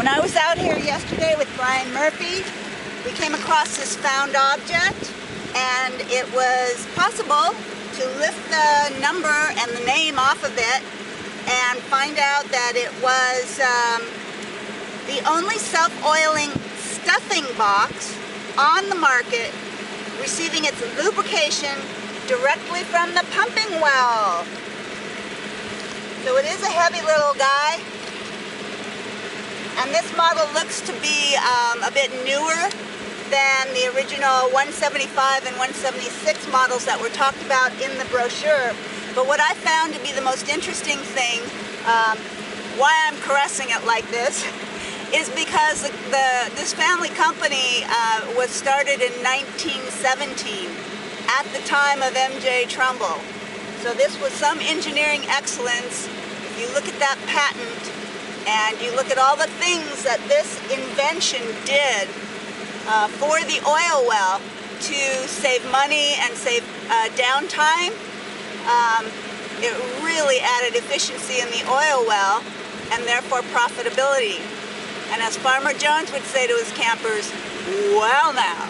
When I was out here yesterday with Brian Murphy, we came across this found object, and it was possible to lift the number and the name off of it and find out that it was the only self-oiling stuffing box on the market receiving its lubrication directly from the pumping well. So it is a heavy little guy, and this model looks to be a bit newer than the original 175 and 176 models that were talked about in the brochure. But what I found to be the most interesting thing, why I'm caressing it like this, is because this family company was started in 1917 at the time of MJ Trumble. So this was some engineering excellence. If you look at that patent and you look at all the things that this invention did for the oil well to save money and save downtime, it really added efficiency in the oil well and therefore profitability. And as Farmer Jones would say to his campers, well now.